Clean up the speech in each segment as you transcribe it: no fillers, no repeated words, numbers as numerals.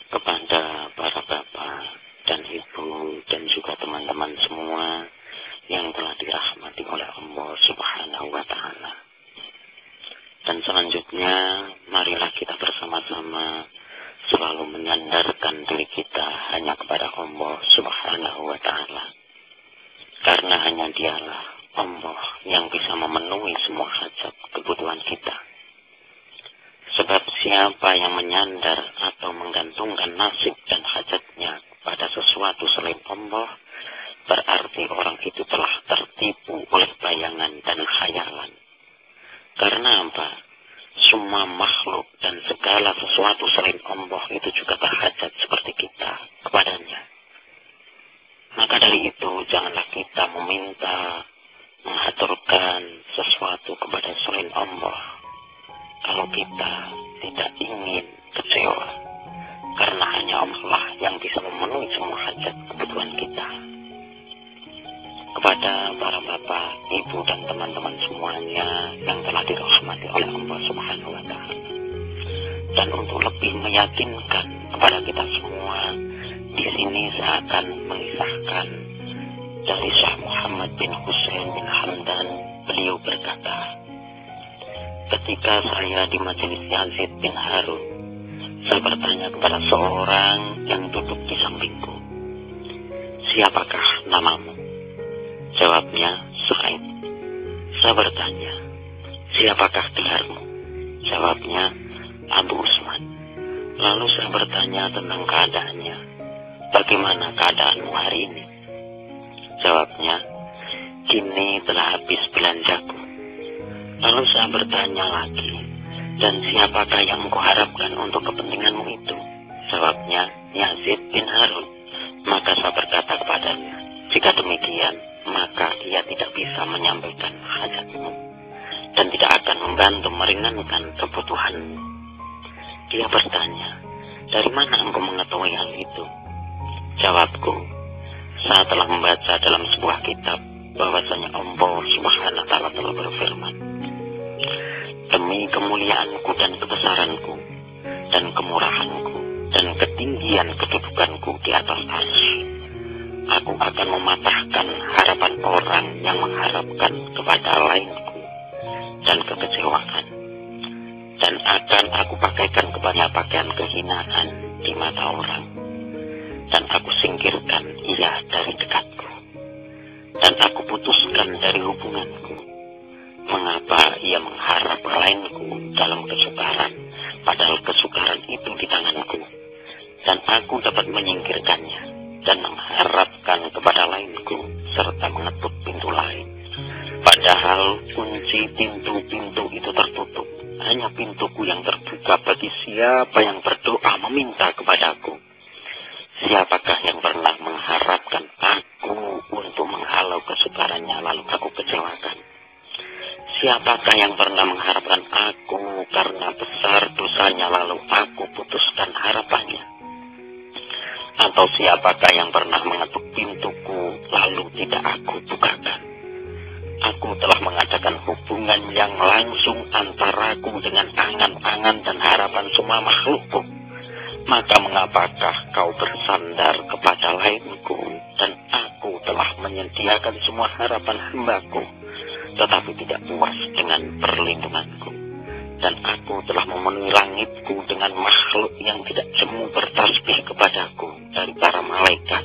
kepada para bapak dan ibu dan juga teman-teman semua yang telah dirahmati oleh Allah Subhanahu wa Ta'ala. Dan selanjutnya, marilah kita bersama-sama selalu menyandarkan diri kita hanya kepada Allah Subhanahu wa Ta'ala. Karena hanya Dialah Allah yang bisa memenuhi semua hajat kebutuhan kita. Sebab siapa yang menyandar atau menggantungkan nasib dan hajatnya pada sesuatu selain Allah, berarti orang itu telah tertipu oleh bayangan dan khayalan. Karena apa? Semua makhluk dan segala sesuatu selain Allah itu juga berhajat seperti kita kepadanya. Maka dari itu, janganlah kita meminta, mengaturkan sesuatu kepada selain Allah. Kalau kita tidak ingin kecewa, karena hanya Allah yang bisa memenuhi semua hajat kebutuhan kita. Kepada para bapak, ibu, dan teman-teman semuanya yang telah dirahmati oleh Allah Subhanahu wa Ta'ala. Dan untuk lebih meyakinkan kepada kita semua, di sini saya akan mengisahkan dari Syekh Muhammad bin Husain bin Hamdan. Beliau berkata, ketika saya di majelis Yazid bin Harun, saya bertanya kepada seorang yang duduk di sampingku, siapakah namamu? Jawabnya, Suhaib. Saya bertanya, siapakah gelarmu? Jawabnya, Abu Usman. Lalu saya bertanya tentang keadaannya, bagaimana keadaanmu hari ini? Jawabnya, kini telah habis belanjaku. Lalu saya bertanya lagi, dan siapakah yang engkau harapkan untuk kepentinganmu itu? Jawabnya, Yazid bin Harun. Maka saya berkata kepadanya, jika demikian, maka ia tidak bisa menyampaikan hajatmu dan tidak akan membantu meringankan kebutuhanmu. Dia bertanya, dari mana engkau mengetahui hal itu? Jawabku, saya telah membaca dalam sebuah kitab bahwasanya Allah Subhanahu wa Ta'ala telah berfirman, demi kemuliaanku dan kebesaranku dan kemurahanku dan ketinggian kedudukanku di atas arsy, aku akan mematahkan harapan orang yang mengharapkan kepada lainku dan kekecewaan, dan akan aku pakaikan kepada pakaian kehinaan di mata orang, dan aku singkirkan ia dari dekatku, dan aku putuskan dari hubunganku. Mengapa ia mengharap lainku dalam kesukaran, padahal kesukaran itu di tanganku, dan aku dapat menyingkirkannya dan mengharapkan kepada lainku serta mengetuk pintu lain, padahal kunci pintu-pintu itu tertutup. Hanya pintuku yang terbuka bagi siapa yang berdoa meminta kepadaku. Siapakah yang pernah mengharapkan aku untuk menghalau kesukarannya lalu aku kecewakan? Siapakah yang pernah mengharapkan aku karena besar dosanya lalu aku putuskan harapannya? Atau siapakah yang pernah mengetuk pintuku lalu tidak aku bukakan? Aku telah mengadakan hubungan yang langsung antaraku dengan angan-angan dan harapan semua makhlukku. Maka mengapakah kau bersandar kepada lainku, dan aku telah menyediakan semua harapan hambaku, tetapi tidak puas dengan perlindunganku. Dan aku telah memenuhi langitku dengan makhluk yang tidak jemu bertasbih kepadaku dari para malaikat,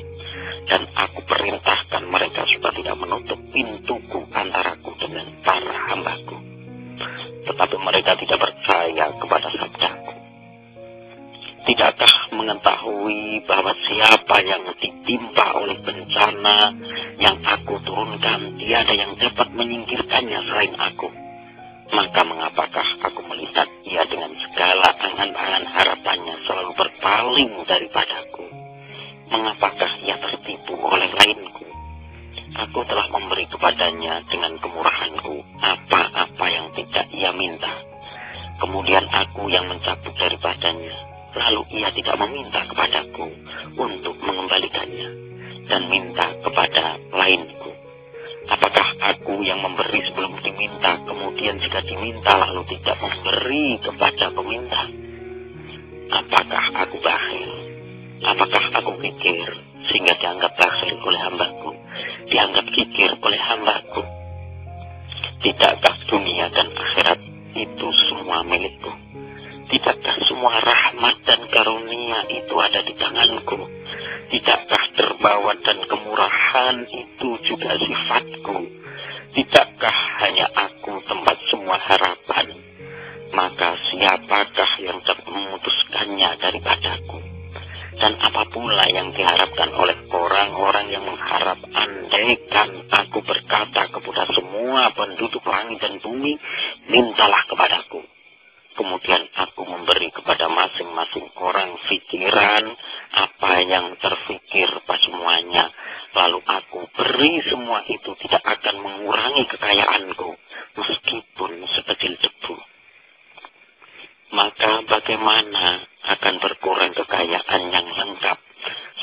dan aku perintahkan mereka supaya tidak menutup pintuku antaraku dengan para hambaku. Tetapi mereka tidak percaya kepada sabdaku. Tidakkah mengetahui bahwa siapa yang ditimpa oleh bencana yang aku turunkan, tiada yang dapat menyingkirkannya selain aku? Maka mengapakah aku melihat ia dengan segala angan-angan harapannya selalu berpaling daripadaku? Mengapakah ia tertipu oleh lainku? Aku telah memberi kepadanya dengan kemurahanku apa-apa yang tidak ia minta. Kemudian aku yang mencabut daripadanya. Lalu ia tidak meminta kepadaku untuk mengembalikannya dan minta kepada lainku. Apakah aku yang memberi sebelum diminta, kemudian jika diminta lalu tidak memberi kepada peminta? Apakah aku bakhil Apakah aku kikir sehingga dianggap bakhil oleh hambaku, dianggap kikir oleh hambaku? Tidakkah dunia dan akhirat itu semua milikku? Tidakkah semua rahmat dan karunia itu ada di tanganku? Tidakkah dermawan dan kemurahan itu juga sifatku? Tidakkah hanya aku tempat semua harapan? Maka siapakah yang dapat memutuskannya daripadaku? Dan apa pula yang diharapkan oleh orang-orang yang mengharap, andaikan aku berkata kepada semua penduduk langit dan bumi, mintalah kepadaku. Kemudian aku memberi kepada masing-masing orang pikiran apa yang terfikir pas semuanya. Lalu aku beri semua itu, tidak akan mengurangi kekayaanku, meskipun sekecil debu. Maka bagaimana akan berkurang kekayaan yang lengkap,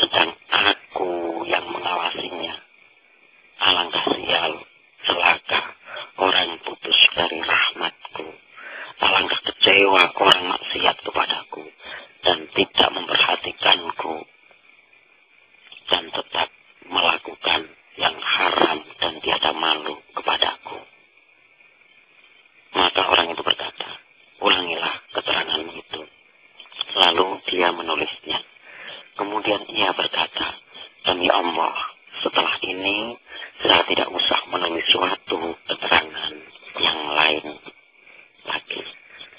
sedang aku yang mengawasinya? Alangkah sial, celaka orang putus dari rahmatku. Alangkah kecewa orang maksiat kepadaku dan tidak memperhatikanku dan tetap melakukan yang haram dan tiada malu kepadaku. Maka orang itu berkata, ulangilah keteranganmu itu. Lalu dia menulisnya. Kemudian ia berkata, demi Allah, setelah ini saya tidak usah menulis suatu keterangan yang lain lagi.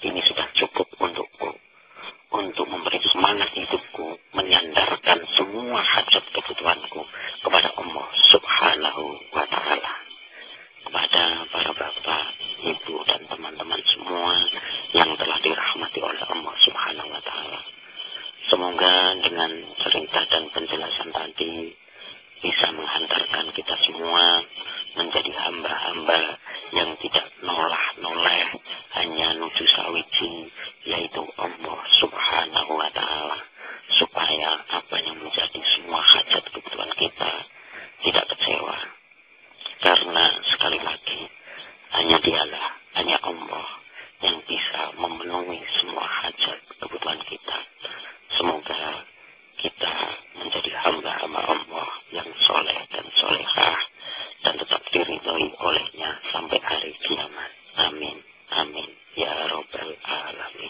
Ini sudah cukup untukku, untuk memberi semangat hidupku, menyandarkan semua hajat kebutuhanku kepada Allah Subhanahu wa Ta'ala. Kepada para bapak, ibu, dan teman-teman semua yang telah dirahmati oleh Allah Subhanahu wa Ta'ala. Semoga dengan cerita dan penjelasan tadi bisa menghantarkan kita semua menjadi hamba-hamba yang tidak nolah-noleh, hanya nuju sawiji, yaitu Allah Subhanahu wa Ta'ala, supaya apa yang menjadi semua hajat kebutuhan kita tidak kecewa. Karena sekali lagi, hanya Allah yang bisa memenuhi semua hajat kebutuhan kita. Semoga kita menjadi hamba-hamba Allah yang soleh dan solehah dan tetap diridhoi olehnya sampai hari kiamat. Amin. Amin. Ya Rabbal Alamin.